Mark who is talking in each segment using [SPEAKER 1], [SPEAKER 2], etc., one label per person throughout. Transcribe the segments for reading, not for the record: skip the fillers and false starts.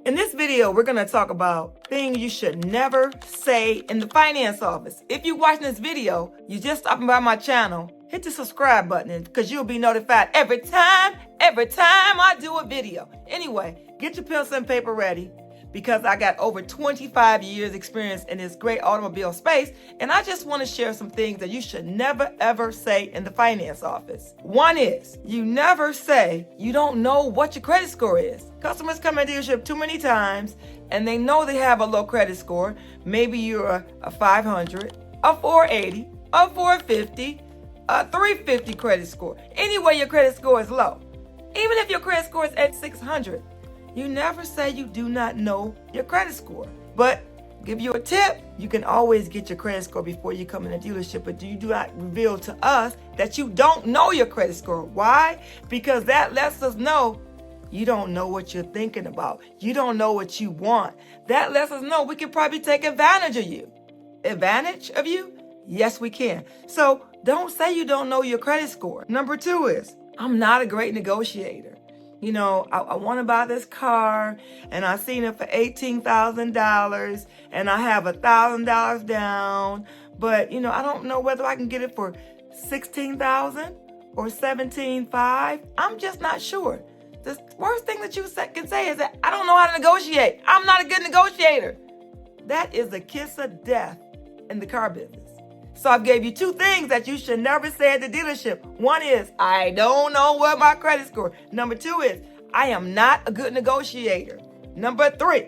[SPEAKER 1] In this video, we're going to talk about things you should never say in the finance office. If you're watching this video, you're just stopping by my channel, hit the subscribe button because you'll be notified every time I do a video. Anyway, get your pencil and paper ready because I got over 25 years experience in this great automobile space, and I just want to share some things that you should never ever say in the finance office. One is, you never say you don't know what your credit score is. Customers come in dealership too many times and they know they have a low credit score. Maybe you're a 500, a 480, a 450, a 350 credit score. Anyway, your credit score is low. Even if your credit score is at 600, you never say you do not know your credit score. But give you a tip, you can always get your credit score before you come in the dealership, but you do not reveal to us that you don't know your credit score. Why? Because that lets us know you don't know what you're thinking about. You don't know what you want. That lets us know we can probably take advantage of you. Advantage of you? Yes, we can. So don't say you don't know your credit score. Number two is, I'm not a great negotiator. You know, I want to buy this car and I seen it for $18,000 and I have $1,000 down, but you know, I don't know whether I can get it for $16,000 or $17,500. I'm just not sure. The worst thing that you can say is that I don't know how to negotiate. I'm not a good negotiator. That is the kiss of death in the car business. So I've gave you two things that you should never say at the dealership. One is, I don't know what my credit score. Number two is, I am not a good negotiator. Number three,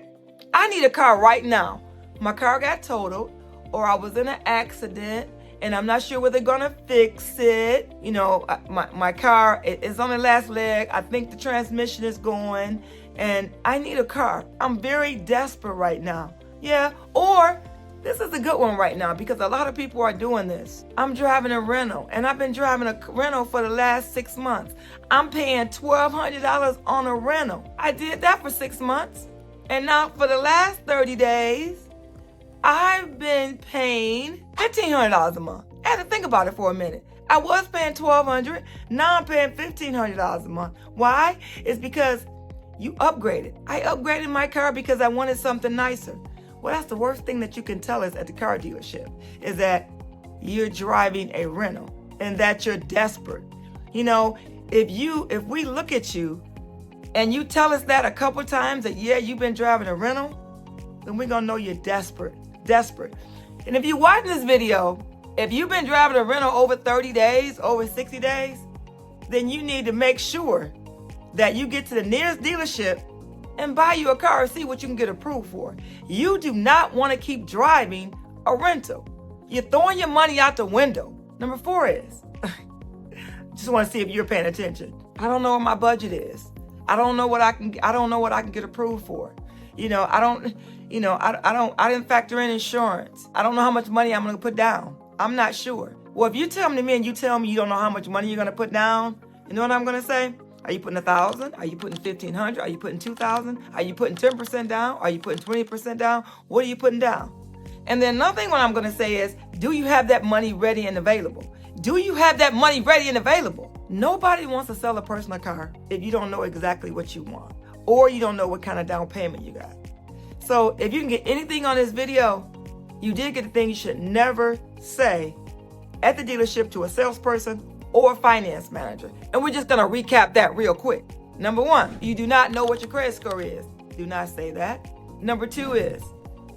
[SPEAKER 1] I need a car right now. My car got totaled or I was in an accident and I'm not sure whether they're gonna fix it. You know, my car is on the last leg. I think the transmission is going and I need a car. I'm very desperate right now. Yeah, or this is a good one right now because a lot of people are doing this. I'm driving a rental and I've been driving a rental for the last 6 months. I'm paying $1,200 on a rental. I did that for 6 months. And now for the last 30 days, I've been paying $1,500 a month. I had to think about it for a minute. I was paying $1,200. Now I'm paying $1,500 a month. Why? It's because you upgraded. I upgraded my car because I wanted something nicer. Well, that's the worst thing that you can tell us at the car dealership is that you're driving a rental and that you're desperate. You know, if we look at you and you tell us that a couple times that, yeah, you've been driving a rental, then we're going to know you're desperate. And if you're watching this video, if you've been driving a rental over 30 days, over 60 days, then you need to make sure that you get to the nearest dealership and buy you a car and see what you can get approved for. You do not want to keep driving a rental. You're throwing your money out the window. Number four is, just want to see if you're paying attention. I don't know what my budget is. I don't know what I can get approved for. You know, I didn't factor in insurance. I don't know how much money I'm going to put down. I'm not sure. Well, if you tell me and you tell me you don't know how much money you're going to put down, you know what I'm going to say? Are you putting 1,000? Are you putting 1,500? Are you putting 2,000? Are you putting 10% down? Are you putting 20% down? What are you putting down? And then another thing what I'm going to say is, do you have that money ready and available? Do you have that money ready and available? Nobody wants to sell a person a car if you don't know exactly what you want or you don't know what kind of down payment you got. So if you can get anything on this video, you did get the thing you should never say at the dealership to a salesperson or a finance manager. And we're just going to recap that real quick. Number one, you do not know what your credit score is. Do not say that. Number two is,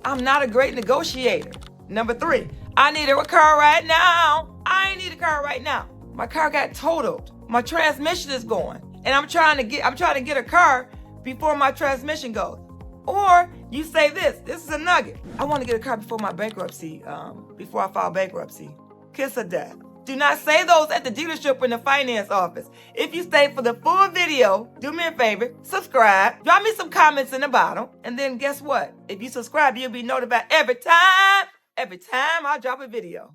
[SPEAKER 1] I'm not a great negotiator. Number three, I need a car right now. I need a car right now. My car got totaled. My transmission is going. And I'm trying to get a car before my transmission goes. Or you say this is a nugget. I want to get a car before my bankruptcy, before I file bankruptcy. Kiss of death. Do not say those at the dealership or in the finance office. If you stay for the full video, do me a favor, subscribe, drop me some comments in the bottom, and then guess what? If you subscribe, you'll be notified every time I drop a video.